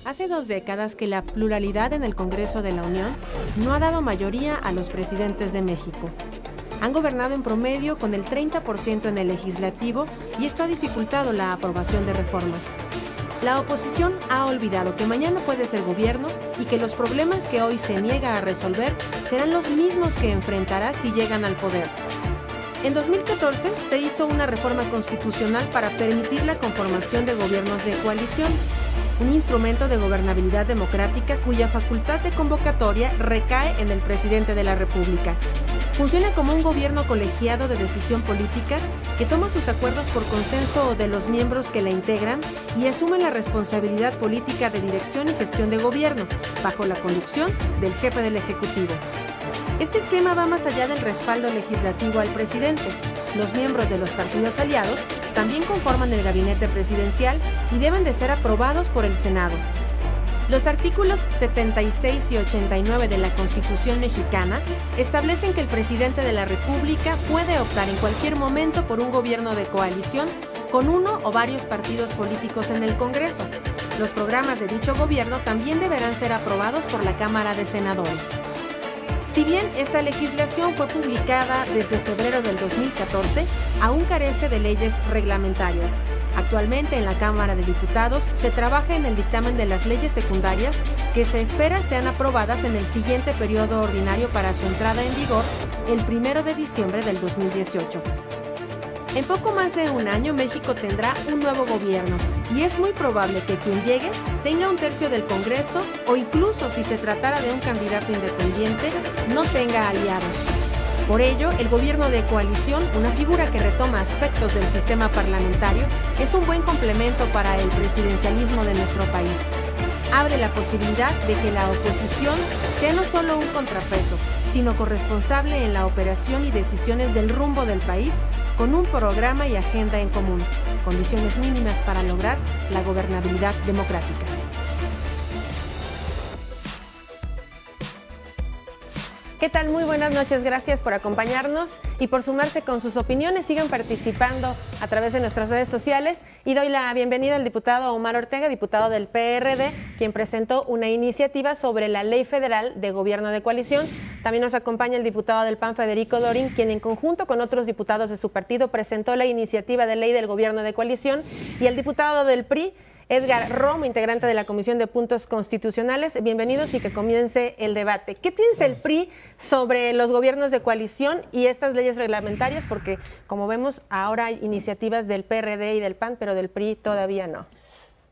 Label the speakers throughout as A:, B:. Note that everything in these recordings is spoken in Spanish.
A: Hace 2 décadas que la pluralidad en el Congreso de la Unión no ha dado mayoría a los presidentes de México. Han gobernado en promedio con el 30% en el legislativo y esto ha dificultado la aprobación de reformas. La oposición ha olvidado que mañana puede ser gobierno y que los problemas que hoy se niega a resolver serán los mismos que enfrentará si llegan al poder. En 2014 se hizo una reforma constitucional para permitir la conformación de gobiernos de coalición, un instrumento de gobernabilidad democrática cuya facultad de convocatoria recae en el presidente de la República. Funciona como un gobierno colegiado de decisión política que toma sus acuerdos por consenso de los miembros que la integran y asume la responsabilidad política de dirección y gestión de gobierno, bajo la conducción del jefe del Ejecutivo. Este esquema va más allá del respaldo legislativo al presidente. Los miembros de los partidos aliados también conforman el gabinete presidencial y deben de ser aprobados por el Senado. Los artículos 76 y 89 de la Constitución mexicana establecen que el presidente de la República puede optar en cualquier momento por un gobierno de coalición con uno o varios partidos políticos en el Congreso. Los programas de dicho gobierno también deberán ser aprobados por la Cámara de Senadores. Si bien esta legislación fue publicada desde febrero del 2014, aún carece de leyes reglamentarias. Actualmente en la Cámara de Diputados se trabaja en el dictamen de las leyes secundarias que se espera sean aprobadas en el siguiente periodo ordinario para su entrada en vigor el 1 de diciembre del 2018. En poco más de un año México tendrá un nuevo gobierno y es muy probable que quien llegue tenga un tercio del Congreso o incluso si se tratara de un candidato independiente no tenga aliados. Por ello, el gobierno de coalición, una figura que retoma aspectos del sistema parlamentario, es un buen complemento para el presidencialismo de nuestro país. Abre la posibilidad de que la oposición sea no solo un contrapeso, sino corresponsable en la operación y decisiones del rumbo del país con un programa y agenda en común, condiciones mínimas para lograr la gobernabilidad democrática. ¿Qué tal? Muy buenas noches, gracias por acompañarnos y por sumarse con sus opiniones. Sigan participando a través de nuestras redes sociales y doy la bienvenida al diputado Omar Ortega, diputado del PRD, quien presentó una iniciativa sobre la Ley Federal de Gobierno de Coalición. También nos acompaña el diputado del PAN, Federico Dorin, quien en conjunto con otros diputados de su partido presentó la iniciativa de Ley del Gobierno de Coalición, y el diputado del PRI, Edgar Romo, integrante de la Comisión de Puntos Constitucionales. Bienvenidos y que comience el debate. ¿Qué piensa el PRI sobre los gobiernos de coalición y estas leyes reglamentarias? Porque, como vemos, ahora hay iniciativas del PRD y del PAN, pero del PRI todavía no.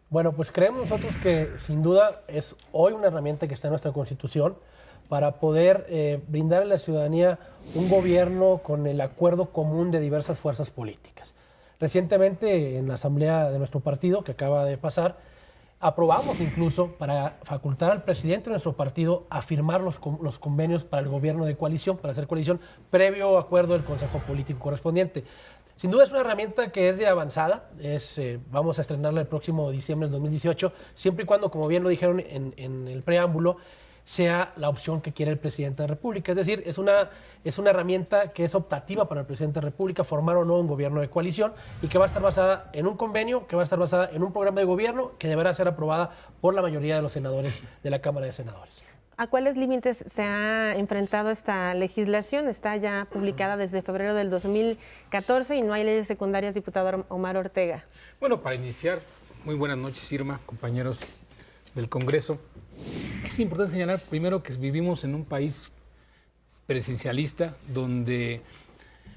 B: Bueno, pues creemos nosotros que sin duda es hoy una herramienta que está en nuestra Constitución para poder brindar a la ciudadanía un gobierno con el acuerdo común de diversas fuerzas políticas. Recientemente, en la asamblea de nuestro partido, que acaba de pasar, aprobamos incluso para facultar al presidente de nuestro partido a firmar los convenios para el gobierno de coalición, para hacer coalición, previo acuerdo del Consejo Político correspondiente. Sin duda es una herramienta que es de avanzada, vamos a estrenarla el próximo diciembre del 2018, siempre y cuando, como bien lo dijeron en el preámbulo, sea la opción que quiere el presidente de la República. Es decir, es una herramienta que es optativa para el presidente de la República formar o no un gobierno de coalición y que va a estar basada en un convenio, que va a estar basada en un programa de gobierno que deberá ser aprobada por la mayoría de los senadores de la Cámara de Senadores.
A: ¿A cuáles límites se ha enfrentado esta legislación? Está ya publicada desde febrero del 2014 y no hay leyes secundarias, diputado Omar Ortega.
C: Bueno, para iniciar, muy buenas noches, Irma, compañeros del Congreso. Es importante señalar primero que vivimos en un país presidencialista donde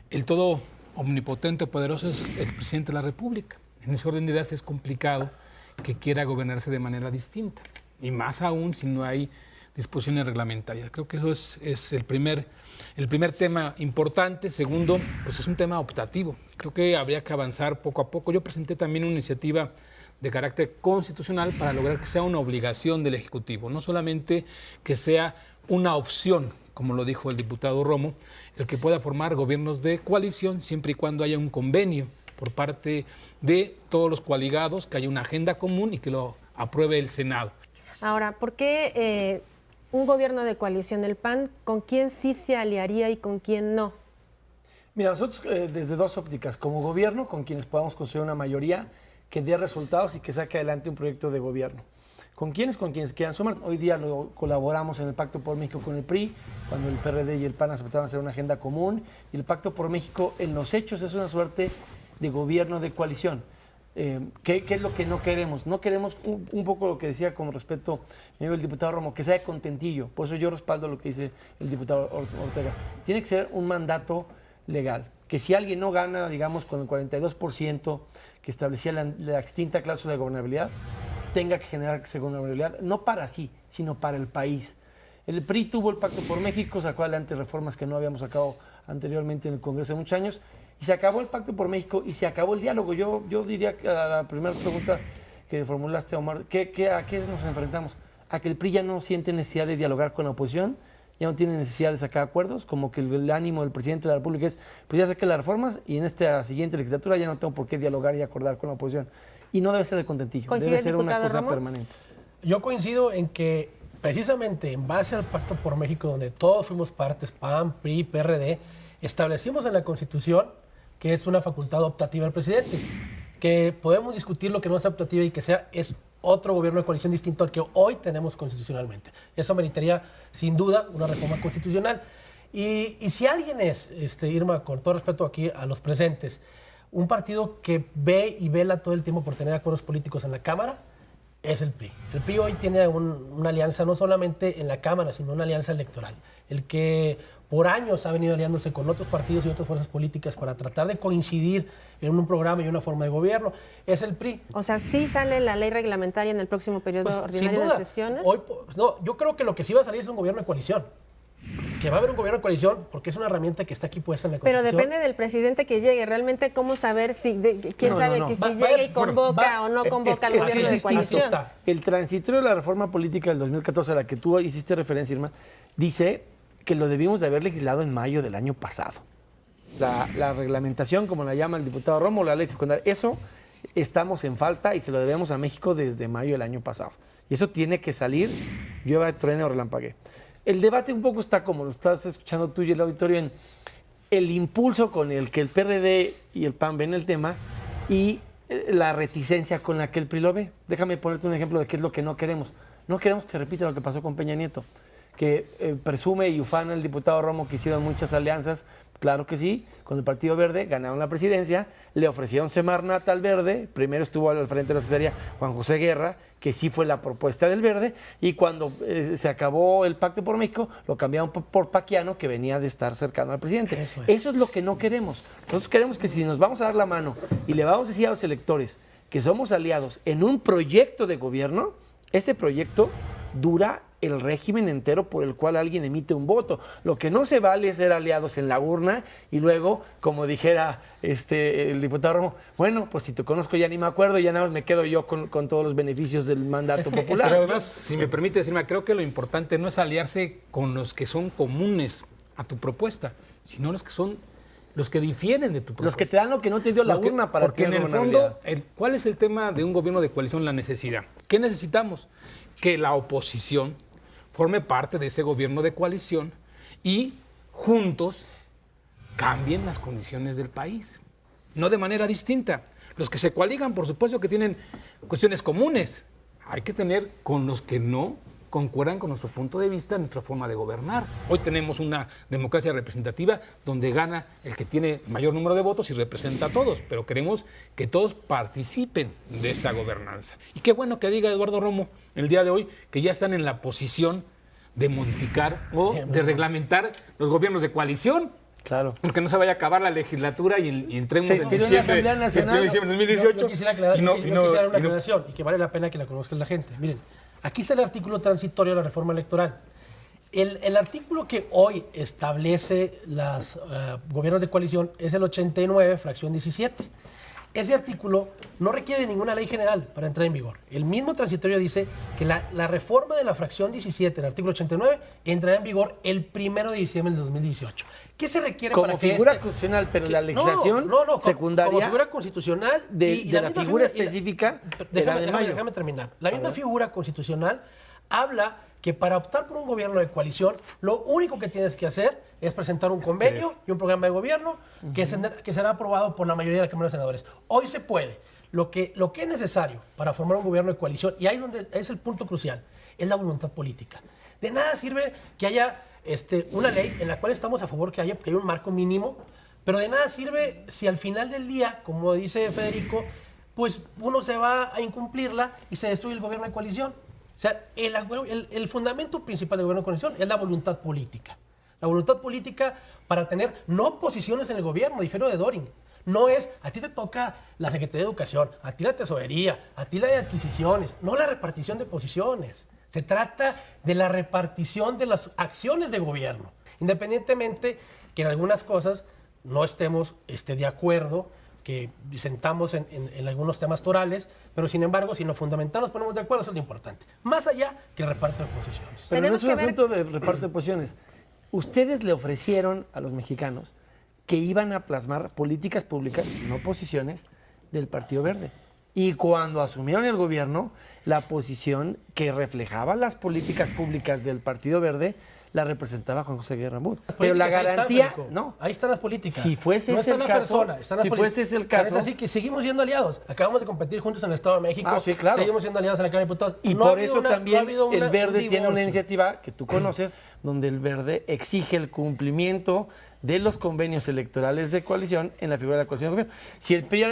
C: el todo omnipotente, poderoso es el presidente de la República. En ese orden de ideas es complicado que quiera gobernarse de manera distinta, y más aún si no hay disposiciones reglamentarias. Creo que eso es el primer tema importante. Segundo, pues es un tema optativo. Creo que habría que avanzar poco a poco. Yo presenté también una iniciativa de carácter constitucional para lograr que sea una obligación del Ejecutivo, no solamente que sea una opción, como lo dijo el diputado Romo, el que pueda formar gobiernos de coalición siempre y cuando haya un convenio por parte de todos los coaligados, que haya una agenda común y que lo apruebe el Senado.
A: Ahora, ¿por qué un gobierno de coalición del PAN, con quién sí se aliaría y con quién no?
D: Mira, nosotros desde dos ópticas, como gobierno, con quienes podamos construir una mayoría que dé resultados y que saque adelante un proyecto de gobierno. ¿Con quiénes? Con quienes quieran sumar. Hoy día lo colaboramos en el Pacto por México con el PRI, cuando el PRD y el PAN aceptaron hacer una agenda común. Y el Pacto por México, en los hechos, es una suerte de gobierno de coalición. ¿Qué es lo que no queremos? No queremos un poco lo que decía con respecto el diputado Romo, que sea de contentillo. Por eso yo respaldo lo que dice el diputado Ortega. Tiene que ser un mandato legal. Que si alguien no gana, digamos, con el 42% que establecía la extinta cláusula de gobernabilidad, tenga que generarse gobernabilidad, no para sí, sino para el país. El PRI tuvo el Pacto por México, sacó adelante reformas que no habíamos sacado anteriormente en el Congreso de muchos años, y se acabó el Pacto por México y se acabó el diálogo. Yo diría que a la primera pregunta que formulaste, Omar, ¿a qué nos enfrentamos? A que el PRI ya no siente necesidad de dialogar con la oposición, ya no tiene necesidad de sacar acuerdos, como que el ánimo del presidente de la República es, pues ya saqué las reformas y en esta siguiente legislatura ya no tengo por qué dialogar y acordar con la oposición. Y no debe ser de contentillo, debe ser una cosa permanente.
B: Yo coincido en que precisamente en base al Pacto por México, donde todos fuimos partes, PAN, PRI, PRD, establecimos en la Constitución que es una facultad optativa del presidente, que podemos discutir lo que no es optativa y que es otro gobierno de coalición distinto al que hoy tenemos constitucionalmente. Eso meritaría, sin duda, una reforma constitucional. Y si alguien es, Irma, con todo respeto aquí a los presentes, un partido que ve y vela todo el tiempo por tener acuerdos políticos en la Cámara, es el PRI. El PRI hoy tiene una alianza no solamente en la Cámara, sino una alianza electoral. El que por años ha venido aliándose con otros partidos y otras fuerzas políticas para tratar de coincidir en un programa y una forma de gobierno, es el PRI.
A: O sea, ¿sí sale la ley reglamentaria en el próximo periodo ordinario de sesiones?
B: No, yo creo que lo que sí va a salir es un gobierno de coalición. Que va a haber un gobierno de coalición porque es una herramienta que está aquí puesta en la Constitución.
A: Pero depende del presidente que llegue. Realmente, ¿cómo saber si llegue y convoca o no convoca al gobierno de coalición?
D: El transitorio de la reforma política del 2014, a la que tú hiciste referencia, Irma, dice que lo debimos de haber legislado en mayo del año pasado. La reglamentación, como la llama el diputado Romo, la ley secundaria, eso estamos en falta y se lo debemos a México desde mayo del año pasado. Y eso tiene que salir, llueva, truene o relampaguee. El debate un poco está, como lo estás escuchando tú y el auditorio, en el impulso con el que el PRD y el PAN ven el tema y la reticencia con la que el PRI lo ve. Déjame ponerte un ejemplo de qué es lo que no queremos. No queremos que se repita lo que pasó con Peña Nieto, que presume y ufana el diputado Romo que hicieron muchas alianzas. Claro que sí, con el Partido Verde ganaron la presidencia, le ofrecieron Semarnat al Verde, primero estuvo al frente de la Secretaría Juan José Guerra, que sí fue la propuesta del Verde, y cuando se acabó el Pacto por México, lo cambiaron por Paquiano, que venía de estar cercano al presidente. Eso es lo que no queremos. Nosotros queremos que si nos vamos a dar la mano y le vamos a decir a los electores que somos aliados en un proyecto de gobierno, ese proyecto dura el régimen entero por el cual alguien emite un voto. Lo que no se vale es ser aliados en la urna y luego, como dijera el diputado Romo, bueno, pues si te conozco ya ni me acuerdo, ya nada más me quedo yo con todos los beneficios del mandato popular.
C: Pero además, si me permite decirme, creo que lo importante no es aliarse con los que son comunes a tu propuesta, sino los que difieren de tu propuesta.
D: Los que te dan lo que no te dio la urna para
C: porque en el fondo, ¿cuál es el tema de un gobierno de coalición? La necesidad. ¿Qué necesitamos? Que la oposición forme parte de ese gobierno de coalición y juntos cambien las condiciones del país. No de manera distinta. Los que se coaligan, por supuesto que tienen cuestiones comunes. Hay que tener con los que no concuerdan con nuestro punto de vista, nuestra forma de gobernar. Hoy tenemos una democracia representativa donde gana el que tiene mayor número de votos y representa a todos, pero queremos que todos participen de esa gobernanza. Y qué bueno que diga Eduardo Romo el día de hoy que ya están en la posición de modificar o de reglamentar los gobiernos de coalición.
D: Claro.
C: Porque no se vaya a acabar la legislatura y entremos en diciembre de 2018.
B: Yo quisiera dar una aclaración y que vale la pena que la conozca la gente. Miren, aquí está el artículo transitorio de la reforma electoral. El artículo que hoy establece los gobiernos de coalición es el 89, fracción 17. Ese artículo no requiere ninguna ley general para entrar en vigor. El mismo transitorio dice que la reforma de la fracción 17, el artículo 89, entrará en vigor el 1 de diciembre del 2018. ¿Qué se requiere
D: como
B: para que
D: figura constitucional, pero la legislación secundaria
B: como figura constitucional
D: de la figura específica
B: déjame terminar. La misma figura constitucional habla que para optar por un gobierno de coalición, lo único que tienes que hacer es presentar un convenio y un programa de gobierno que será aprobado por la mayoría de la Cámara de Senadores. Hoy se puede. Lo que es necesario para formar un gobierno de coalición, y ahí es donde es el punto crucial, es la voluntad política. De nada sirve que haya una ley en la cual estamos a favor que haya un marco mínimo, pero de nada sirve si al final del día, como dice Federico, pues uno se va a incumplirla y se destruye el gobierno de coalición. O sea, el fundamento principal del gobierno de coalición es la voluntad política. La voluntad política para tener no posiciones en el gobierno, difiero de Dorin. No es, a ti te toca la Secretaría de Educación, a ti la Tesorería, a ti la de Adquisiciones, no la repartición de posiciones. Se trata de la repartición de las acciones de gobierno, independientemente que en algunas cosas no estemos de acuerdo, que disentamos en algunos temas torales, pero sin embargo, si nos fundamentamos, nos ponemos de acuerdo, eso es lo importante. Más allá que el reparto de posiciones.
D: Pero no es un asunto de reparto de posiciones. Ustedes le ofrecieron a los mexicanos que iban a plasmar políticas públicas, no posiciones, del Partido Verde. Y cuando asumieron el gobierno, la posición que reflejaba las políticas públicas del Partido Verde la representaba Juan José Guerra Mud. Pero la garantía, no.
B: Ahí están las políticas.
D: Si fuese ese el caso,
B: es así que seguimos siendo aliados. Acabamos de competir juntos en el Estado de México.
D: Sí, claro.
B: Seguimos siendo aliados en la Cámara de Diputados.
D: Y por eso también el Verde tiene una iniciativa que tú conoces, donde el Verde exige el cumplimiento de los convenios electorales de coalición en la figura de la coalición de gobierno.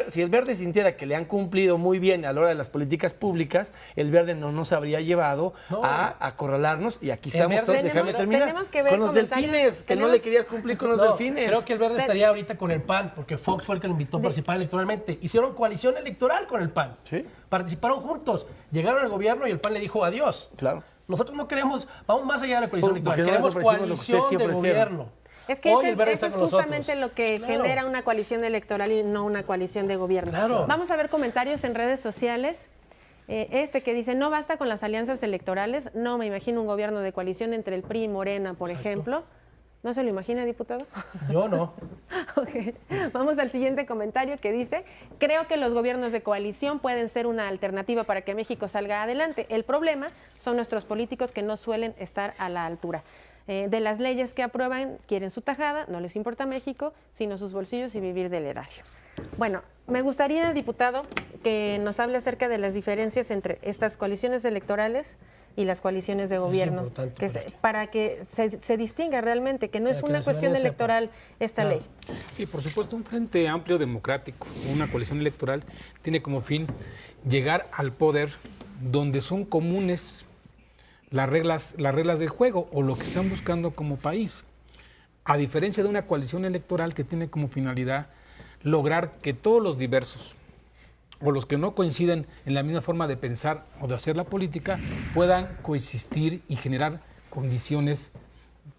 D: Si el Verde sintiera que le han cumplido muy bien a la hora de las políticas públicas, el Verde no nos habría llevado a acorralarnos, y aquí estamos todos, déjame terminar, con los delfines, que no le querías cumplir con los delfines.
B: Creo que el Verde estaría ahorita con el PAN, porque Fox fue el que lo invitó a participar electoralmente. Hicieron coalición electoral con el PAN.
D: ¿Sí?
B: Participaron juntos, llegaron al gobierno y el PAN le dijo adiós.
D: Claro.
B: Nosotros no queremos, vamos más allá de la coalición electoral, queremos coalición de gobierno.
A: Es que eso es justamente lo que genera una coalición electoral y no una coalición de gobierno.
B: Claro.
A: Vamos a ver comentarios en redes sociales. Que dice, no basta con las alianzas electorales. No me imagino un gobierno de coalición entre el PRI y Morena, por ejemplo. ¿No se lo imagina, diputado?
B: Yo no.
A: Okay. Vamos al siguiente comentario que dice, creo que los gobiernos de coalición pueden ser una alternativa para que México salga adelante. El problema son nuestros políticos que no suelen estar a la altura. De las leyes que aprueban, quieren su tajada, no les importa México, sino sus bolsillos y vivir del erario. Bueno, me gustaría, diputado, que nos hable acerca de las diferencias entre estas coaliciones electorales y las coaliciones de gobierno, para que se distinga realmente, que no es una cuestión electoral esta ley.
C: Sí, por supuesto, un frente amplio democrático, una coalición electoral, tiene como fin llegar al poder donde son comunes las reglas del juego o lo que están buscando como país. A diferencia de una coalición electoral que tiene como finalidad lograr que todos los diversos o los que no coinciden en la misma forma de pensar o de hacer la política puedan coexistir y generar condiciones,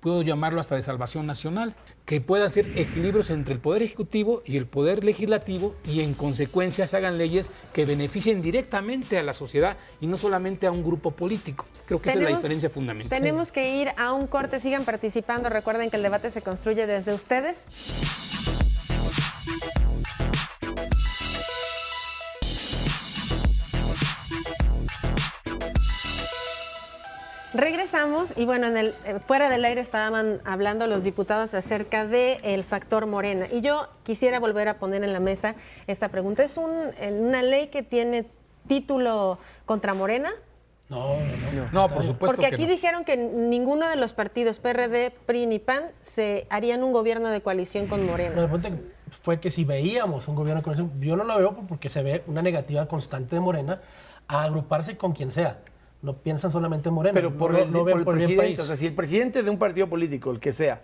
C: puedo llamarlo hasta de salvación nacional, que puedan ser equilibrios entre el Poder Ejecutivo y el Poder Legislativo y en consecuencia se hagan leyes que beneficien directamente a la sociedad y no solamente a un grupo político. Creo que esa es la diferencia fundamental.
A: Tenemos que ir a un corte, sigan participando, recuerden que el debate se construye desde ustedes. Regresamos y bueno, fuera del aire estaban hablando los diputados acerca del factor Morena y yo quisiera volver a poner en la mesa esta pregunta. ¿Es una ley que tiene título contra Morena?
C: No, por supuesto.
A: Porque aquí dijeron que ninguno de los partidos PRD, PRI ni PAN se harían un gobierno de coalición con Morena.
B: La pregunta fue que si veíamos un gobierno de coalición, yo no lo veo porque se ve una negativa constante de Morena a agruparse con quien sea. No piensan solamente en Morena.
D: Pero por el presidente, o sea, si el presidente de un partido político, el que sea,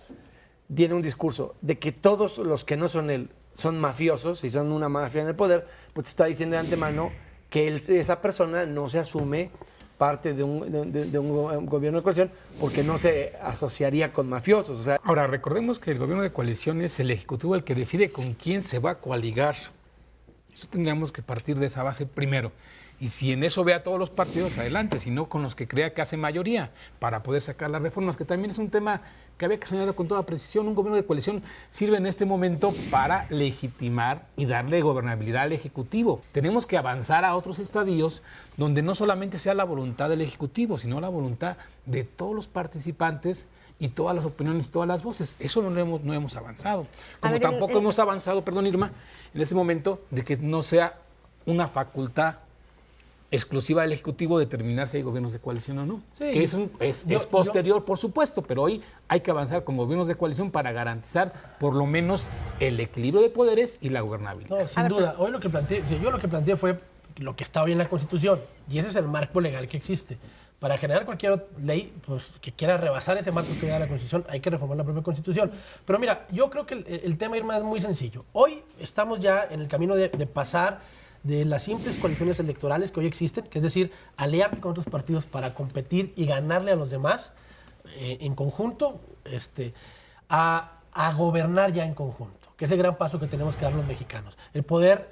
D: tiene un discurso de que todos los que no son él son mafiosos y son una mafia en el poder, pues está diciendo de antemano que esa persona no se asume parte de un gobierno de coalición porque no se asociaría con mafiosos. O sea,
C: ahora, recordemos que el gobierno de coalición es el Ejecutivo el que decide con quién se va a coaligar. Eso tendríamos que partir de esa base primero. Y si en eso ve a todos los partidos, adelante, si no con los que crea que hace mayoría, para poder sacar las reformas, que también es un tema que había que señalar con toda precisión. Un gobierno de coalición sirve en este momento para legitimar y darle gobernabilidad al Ejecutivo. Tenemos que avanzar a otros estadios donde no solamente sea la voluntad del Ejecutivo, sino la voluntad de todos los participantes y todas las opiniones, todas las voces. Eso no hemos avanzado. Como
A: ver,
C: tampoco hemos avanzado, perdón Irma, en ese momento de que no sea una facultad exclusiva del Ejecutivo determinar si hay gobiernos de coalición o no.
B: Sí,
C: Que es posterior, por supuesto, pero hoy hay que avanzar con gobiernos de coalición para garantizar por lo menos el equilibrio de poderes y la gobernabilidad.
B: No, sin duda. Hoy yo lo que planteé fue lo que está hoy en la Constitución, y ese es el marco legal que existe. Para generar cualquier ley pues, que quiera rebasar ese marco que da la Constitución, hay que reformar la propia Constitución. Pero mira, yo creo que el tema, Irma, es muy sencillo. Hoy estamos ya en el camino de pasar de las simples coaliciones electorales que hoy existen, que es decir, aliarte con otros partidos para competir y ganarle a los demás en conjunto, a gobernar ya en conjunto, que es el gran paso que tenemos que dar los mexicanos. El poder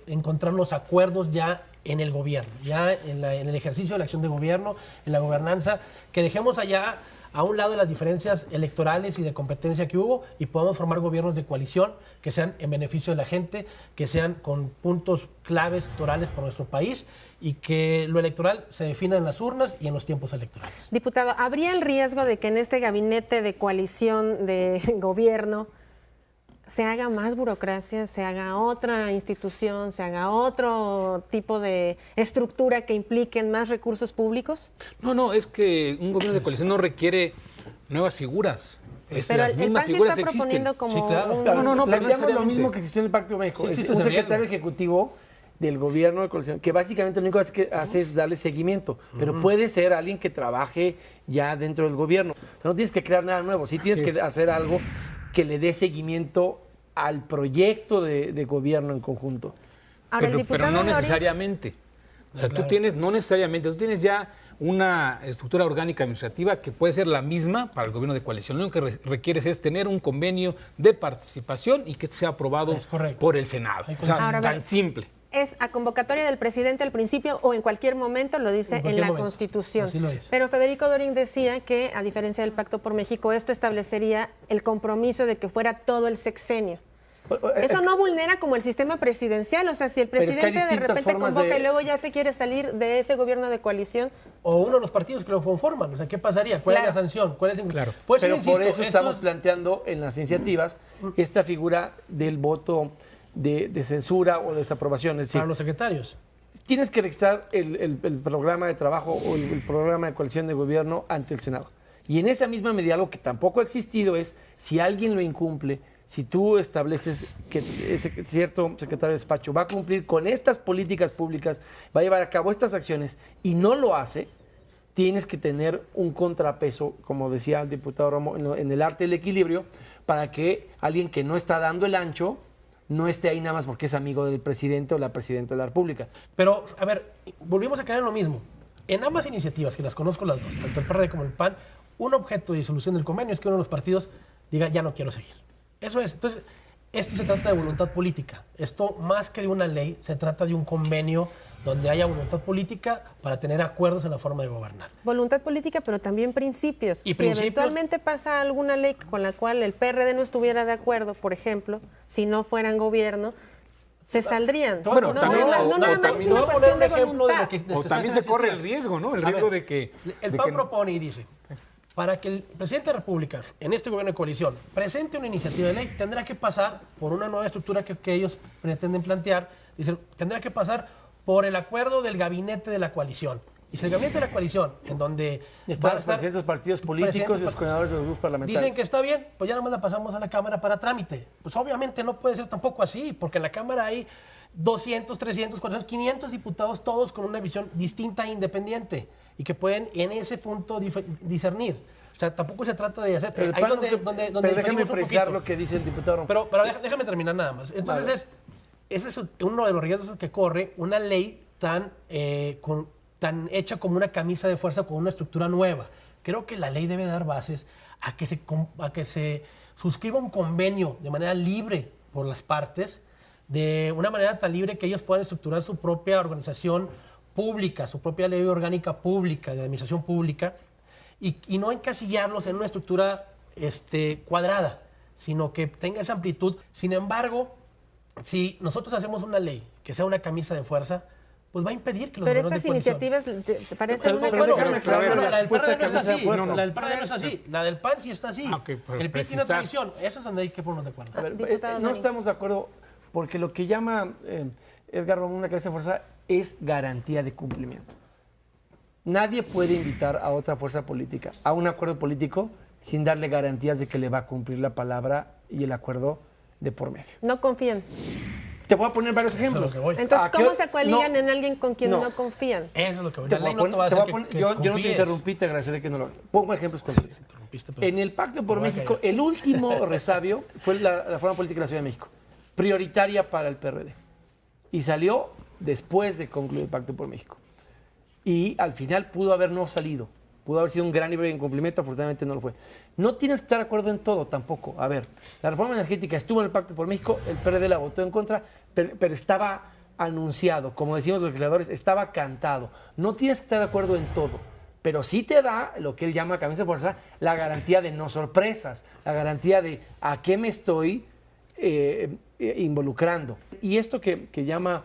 B: encontrar los acuerdos ya en el gobierno, ya en el ejercicio de la acción de gobierno, en la gobernanza, que dejemos allá a un lado de las diferencias electorales y de competencia que hubo y podamos formar gobiernos de coalición que sean en beneficio de la gente, que sean con puntos claves torales para nuestro país y que lo electoral se defina en las urnas y en los tiempos electorales.
A: Diputado, ¿habría el riesgo de que en este gabinete de coalición de gobierno se haga más burocracia, se haga otra institución, se haga otro tipo de estructura que impliquen más recursos públicos?
C: No, es que un gobierno de coalición no requiere nuevas figuras.
A: Pero el PAN se está proponiendo como...
B: Sí, claro.
D: Planteamos lo mismo que existió en el Pacto de México.
B: Sí,
D: Es un secretario ejecutivo del gobierno de coalición, que básicamente lo único que hace es darle seguimiento, pero puede ser alguien que trabaje ya dentro del gobierno. O sea, no tienes que crear nada nuevo, sí tienes que hacer algo que le dé seguimiento al proyecto de gobierno en conjunto.
A: Ahora,
C: pero no necesariamente. O sea,
B: Claro.
C: no necesariamente, tú tienes ya una estructura orgánica administrativa que puede ser la misma para el gobierno de coalición. Lo único que requieres es tener un convenio de participación y que sea aprobado por el Senado. O sea,
A: Ahora,
C: tan simple.
A: Es a convocatoria del presidente al principio o en cualquier momento, lo dice en la Constitución.
B: Así lo es.
A: Pero Federico Doring decía que, a diferencia del Pacto por México, esto establecería el compromiso de que fuera todo el sexenio. Eso no vulnera como el sistema presidencial, o sea, si el presidente de repente convoca y luego ya se quiere salir de ese gobierno de coalición.
B: O uno de los partidos que lo conforman, o sea, ¿qué pasaría? ¿Cuál es la sanción? ¿Cuál es
C: Claro.
B: Pues,
D: Pero
B: insisto,
D: por eso estamos planteando en las iniciativas esta figura del voto de censura o desaprobación. Es decir,
B: para los secretarios.
D: tienes que registrar el programa de trabajo o el programa de coalición de gobierno ante el Senado. Y en esa misma medida, algo que tampoco ha existido es, si alguien lo incumple, si tú estableces que ese cierto secretario de despacho va a cumplir con estas políticas públicas, va a llevar a cabo estas acciones y no lo hace, tienes que tener un contrapeso, como decía el diputado Romo, en el arte del equilibrio, para que alguien que no está dando el ancho no esté ahí nada más porque es amigo del presidente o la presidenta de la República.
B: Pero, a ver, volvimos a caer en lo mismo. En ambas iniciativas, que las conozco las dos, tanto el PRD como el PAN, un objeto de disolución del convenio es que uno de los partidos diga, ya no quiero seguir. Eso es. Entonces, esto se trata de voluntad política. Esto, más que de una ley, se trata de un convenio donde haya voluntad política para tener acuerdos en la forma de gobernar.
A: Voluntad política, pero también principios.
B: Y
A: si
B: principios.
A: Eventualmente pasa alguna ley con la cual el PRD no estuviera de acuerdo, por ejemplo, si no fueran gobierno, se saldrían.
C: Bueno, también-
A: no nada más es una cuestión de voluntad.
C: O también se corre el riesgo, ¿no? El
B: A
C: riesgo
B: ver,
C: de que...
B: El
C: de
B: PAN
C: que-
B: propone y dice, para que el presidente de la República, en este gobierno de coalición, presente una iniciativa de ley, tendrá que pasar por una nueva estructura que ellos pretenden plantear. Dicen, tendrá que pasar por el acuerdo del gabinete de la coalición. Y si el gabinete de la coalición, en donde
D: Están los presidentes de los partidos políticos y los coordinadores de los grupos parlamentarios.
B: dicen que está bien, pues ya nada más la pasamos a la Cámara para trámite. Pues obviamente no puede ser tampoco así, porque en la Cámara hay 200, 300, 400, 500 diputados, todos con una visión distinta e independiente, y que pueden en ese punto discernir. O sea, tampoco se trata de hacer...
D: Pero el
B: ahí
D: PAN
B: es donde
D: pero déjame
B: diferimos un
D: precisar
B: poquito.
D: lo que dice el diputado Romo.
B: Pero déjame terminar nada más. Entonces, ese es uno de los riesgos que corre una ley tan hecha como una camisa de fuerza, con una estructura nueva. Creo que la ley debe dar bases a que se suscriba un convenio de manera libre por las partes, de una manera tan libre que ellos puedan estructurar su propia organización pública, su propia ley orgánica pública, de administración pública, y no encasillarlos en una estructura cuadrada, sino que tenga esa amplitud. Sin embargo, si nosotros hacemos una ley que sea una camisa de fuerza, pues va a impedir que los
A: Pero
B: gobiernos
A: estas
B: de coalición...
A: iniciativas te parecen una
D: pero
A: cosa...
D: déjame aclarar,
B: Pero
D: la
B: la del
D: supuesta
B: PRD no está
D: camisa de
B: así.
D: fuerza.
B: La del PRD no está así. La del PAN sí está así.
C: Ah, ok, pero
B: el PRI tiene otra
C: precisar.
B: visión. Eso es donde hay que ponernos de acuerdo.
D: A ver,
A: Diputado
D: no
A: Dani.
D: estamos de acuerdo porque lo que llama Edgar Román una cabeza de fuerza es garantía de cumplimiento. Nadie puede invitar a otra fuerza política a un acuerdo político sin darle garantías de que le va a cumplir la palabra y el acuerdo de por medio.
A: No confían.
D: Te voy a poner varios
B: Eso es
D: ejemplos.
B: lo que voy.
A: Entonces,
D: ¿A qué-
A: ¿cómo se coaligan
D: no,
A: en alguien con quien
D: no.
A: no confían?
B: Eso es lo que voy.
D: Te
B: La
D: voy a
B: ley no te va a
D: poner- te voy
B: hacer
D: a poner-
B: que
D: yo no te
B: confíes.
D: interrumpí, te agradeceré que no lo hagas. Pongo ejemplos concretos.
B: Interrumpiste, pero-
D: En el Pacto por
B: Me voy a
D: México,
B: callar.
D: el último resabio fue la reforma política de la Ciudad de México, prioritaria para el PRD. Y salió después de concluir el Pacto por México. Y al final pudo haber no salido. Pudo haber sido un gran nivel de incumplimiento, afortunadamente no lo fue. No tienes que estar de acuerdo en todo tampoco. A ver, la reforma energética estuvo en el Pacto por México, el PRD la votó en contra, pero estaba anunciado, como decimos los legisladores, estaba cantado. No tienes que estar de acuerdo en todo, pero sí te da lo que él llama camisa de fuerza, la garantía de no sorpresas, la garantía de a qué me estoy involucrando. Y esto que llama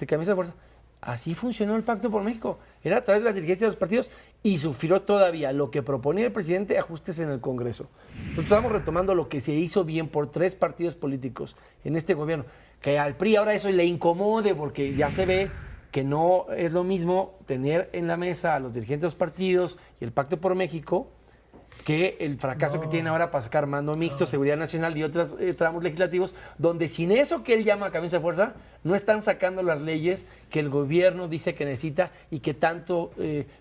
D: camisa de fuerza, así funcionó el Pacto por México. Era a través de la dirigencia de los partidos y sufrió todavía lo que proponía el presidente, ajustes en el Congreso. Nosotros estamos retomando lo que se hizo bien por 3 partidos políticos en este gobierno. Que al PRI ahora eso le incomode porque ya se ve que no es lo mismo tener en la mesa a los dirigentes de los partidos y el Pacto por México que el fracaso que tienen ahora para sacar mando mixto, seguridad nacional y otros tramos legislativos, donde sin eso que él llama camisa de fuerza, no están sacando las leyes que el gobierno dice que necesita y que tanto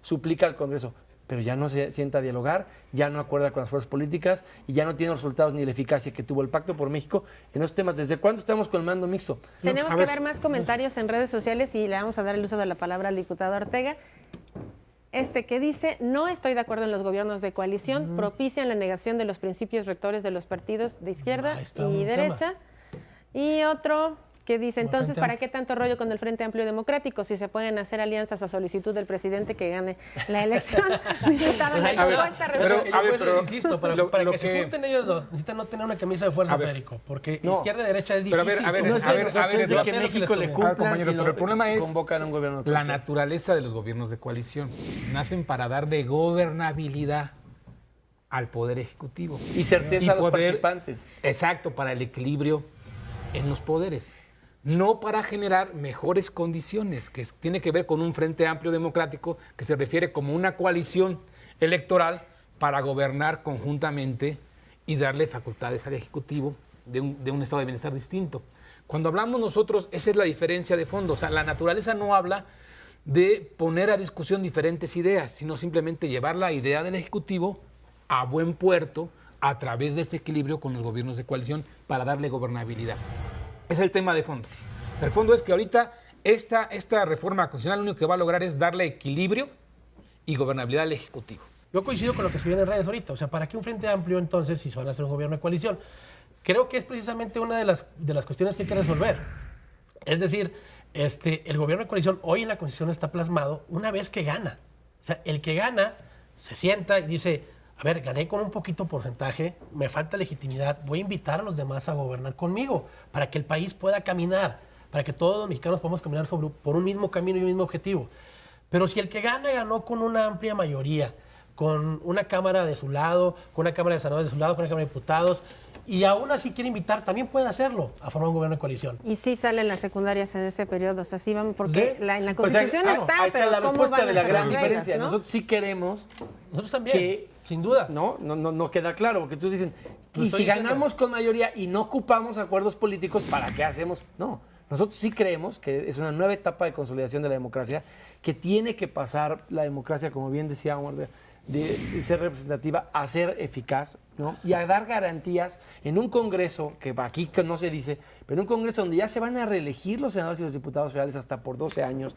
D: suplica al Congreso. Pero ya no se sienta a dialogar, ya no acuerda con las fuerzas políticas y ya no tiene los resultados ni la eficacia que tuvo el Pacto por México en esos temas. ¿Desde cuándo estamos con el mando mixto?
A: Tenemos que ver más comentarios en redes sociales y le vamos a dar el uso de la palabra al diputado Ortega. Que dice, no estoy de acuerdo en los gobiernos de coalición, propician la negación de los principios rectores de los partidos de izquierda
B: Ahí está
A: y
B: un
A: derecha. Y otro que dice,
B: Como
A: entonces,
B: Frente
A: ¿para
B: Amplio.
A: qué tanto rollo con el Frente Amplio Democrático si se pueden hacer alianzas a solicitud del presidente que gane la elección? Diputado, la
C: A ver,
A: propuesta
C: pero-
A: respuesta.
C: a ver,
B: Por eso insisto, para
C: lo
B: que se
C: que-
B: junten ellos dos, necesitan no tener una camisa de fuerza,
C: A ver.
B: Federico, porque
D: No.
B: izquierda y derecha es
C: Pero
B: difícil.
C: a ver,
D: No es de nosotros, es de
C: yo
D: que
B: sé lo que
D: México
B: les
D: le
B: conviene.
D: cumplan
C: compañero,
D: si
C: pero el problema es
D: convocan a un gobierno de
C: la
D: coalición.
C: naturaleza de los gobiernos de coalición. Nacen para darle gobernabilidad al Poder Ejecutivo.
D: Y certeza a los participantes.
C: Exacto, para el equilibrio en los poderes. No para generar mejores condiciones, que tiene que ver con un Frente Amplio Democrático que se refiere como una coalición electoral para gobernar conjuntamente y darle facultades al Ejecutivo de un estado de bienestar distinto. Cuando hablamos nosotros, esa es la diferencia de fondo. O sea, la naturaleza no habla de poner a discusión diferentes ideas, sino simplemente llevar la idea del Ejecutivo a buen puerto a través de este equilibrio con los gobiernos de coalición para darle gobernabilidad. Es el tema de fondo. O sea, el fondo es que ahorita esta reforma constitucional lo único que va a lograr es darle equilibrio y gobernabilidad al Ejecutivo.
B: Yo coincido con lo que se viene en redes ahorita. O sea, ¿para qué un Frente Amplio entonces si se van a hacer un gobierno de coalición? Creo que es precisamente una de las cuestiones que hay que resolver. Es decir, el gobierno de coalición hoy en la Constitución está plasmado una vez que gana. O sea, el que gana se sienta y dice, a ver, gané con un poquito porcentaje, me falta legitimidad, voy a invitar a los demás a gobernar conmigo para que el país pueda caminar, para que todos los mexicanos podamos caminar por un mismo camino y un mismo objetivo. Pero si el que gana ganó con una amplia mayoría, con una Cámara de su lado, con una Cámara de Senadores de su lado, con una Cámara de Diputados, y aún así quiere invitar, también puede hacerlo a formar un gobierno de coalición.
A: Y sí salen las secundarias en ese periodo, o sea, sí vamos, porque
B: ¿Sí?
A: en la
D: Pues ahí-
A: Constitución está,
D: ahí está
A: pero
D: la
A: ¿cómo
D: respuesta
A: van
D: de
A: a
D: la
A: ser
D: gran
A: las
D: diferencia.
A: reglas, ¿no?
D: Nosotros sí queremos
B: Nosotros también,
D: que
B: sin duda.
D: no queda claro, porque tú dicen,
B: Lo
D: y
B: estoy
D: si
B: diciendo.
D: ganamos con mayoría y no ocupamos acuerdos políticos, ¿para qué hacemos? No, nosotros sí creemos que es una nueva etapa de consolidación de la democracia, que tiene que pasar la democracia, como bien decíamos, de ser representativa a ser eficaz, ¿no? Y a dar garantías en un Congreso, que aquí no se dice, pero en un Congreso donde ya se van a reelegir los senadores y los diputados federales hasta por 12 años.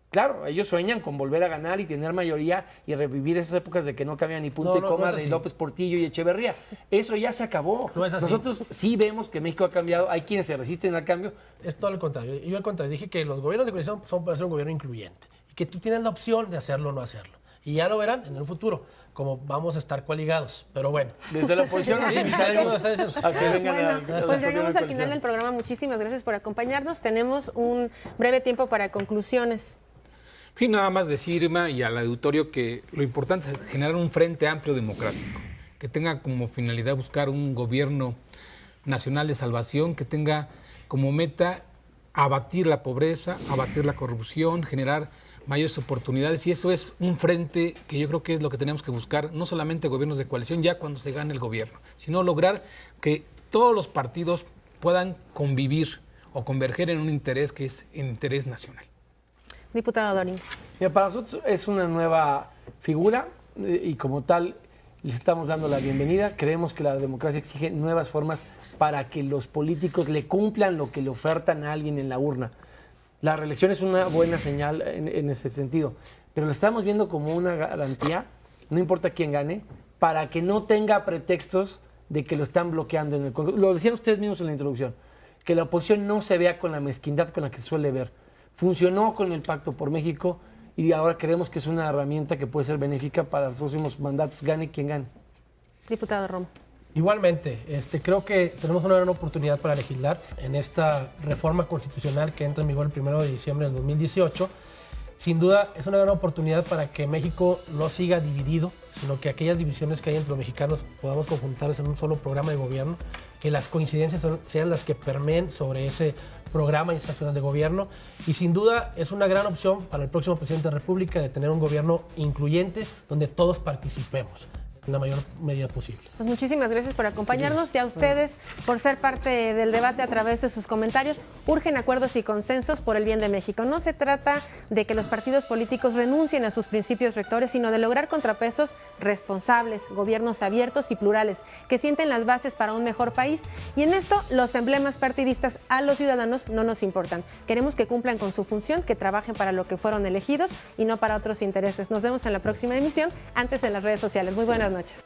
D: Claro, ellos sueñan con volver a ganar y tener mayoría y revivir esas épocas de que no cabía ni punto
B: No,
D: y
B: no,
D: coma
B: no es
D: de
B: así.
D: López Portillo y Echeverría. Eso ya se acabó.
B: No es así.
D: Nosotros sí vemos que México ha cambiado. Hay quienes se resisten al cambio.
B: Es todo lo contrario. Yo al contrario dije que los gobiernos de coalición son para ser un gobierno incluyente y que tú tienes la opción de hacerlo o no hacerlo. Y ya lo verán en el futuro, como vamos a estar coaligados. Pero bueno.
D: Desde la oposición nos invitaremos a que vengan
A: bueno, pues llegamos al final del programa. Muchísimas gracias por acompañarnos. Tenemos un breve tiempo para conclusiones.
C: Y nada más decir, Irma, y al auditorio que lo importante es generar un frente amplio democrático, que tenga como finalidad buscar un gobierno nacional de salvación, que tenga como meta abatir la pobreza, abatir la corrupción, generar mayores oportunidades, y eso es un frente que yo creo que es lo que tenemos que buscar, no solamente gobiernos de coalición ya cuando se gane el gobierno, sino lograr que todos los partidos puedan convivir o converger en un interés que es el interés nacional.
A: Diputado Dorin.
D: Mira, para nosotros es una nueva figura y como tal les estamos dando la bienvenida. Creemos que la democracia exige nuevas formas para que los políticos le cumplan lo que le ofertan a alguien en la urna. La reelección es una buena señal en ese sentido, pero lo estamos viendo como una garantía, no importa quién gane, para que no tenga pretextos de que lo están bloqueando en el Congreso. Lo decían ustedes mismos en la introducción, que la oposición no se vea con la mezquindad con la que se suele ver. Funcionó con el Pacto por México y ahora creemos que es una herramienta que puede ser benéfica para los próximos mandatos, gane quien gane.
A: Diputado Romo.
B: Igualmente, creo que tenemos una gran oportunidad para legislar en esta reforma constitucional que entra en vigor el 1 de diciembre del 2018. Sin duda, es una gran oportunidad para que México no siga dividido, sino que aquellas divisiones que hay entre los mexicanos podamos conjuntarlas en un solo programa de gobierno, que las coincidencias sean las que permeen sobre ese programa y esas acciones de gobierno. Y sin duda, es una gran opción para el próximo presidente de la República de tener un gobierno incluyente donde todos participemos en la mayor medida posible.
A: Pues muchísimas gracias por acompañarnos y a ustedes por ser parte del debate a través de sus comentarios. Urgen acuerdos y consensos por el bien de México. No se trata de que los partidos políticos renuncien a sus principios rectores, sino de lograr contrapesos responsables, gobiernos abiertos y plurales, que sienten las bases para un mejor país. Y en esto, los emblemas partidistas a los ciudadanos no nos importan. Queremos que cumplan con su función, que trabajen para lo que fueron elegidos y no para otros intereses. Nos vemos en la próxima emisión, antes en las redes sociales. Muy buenas noches.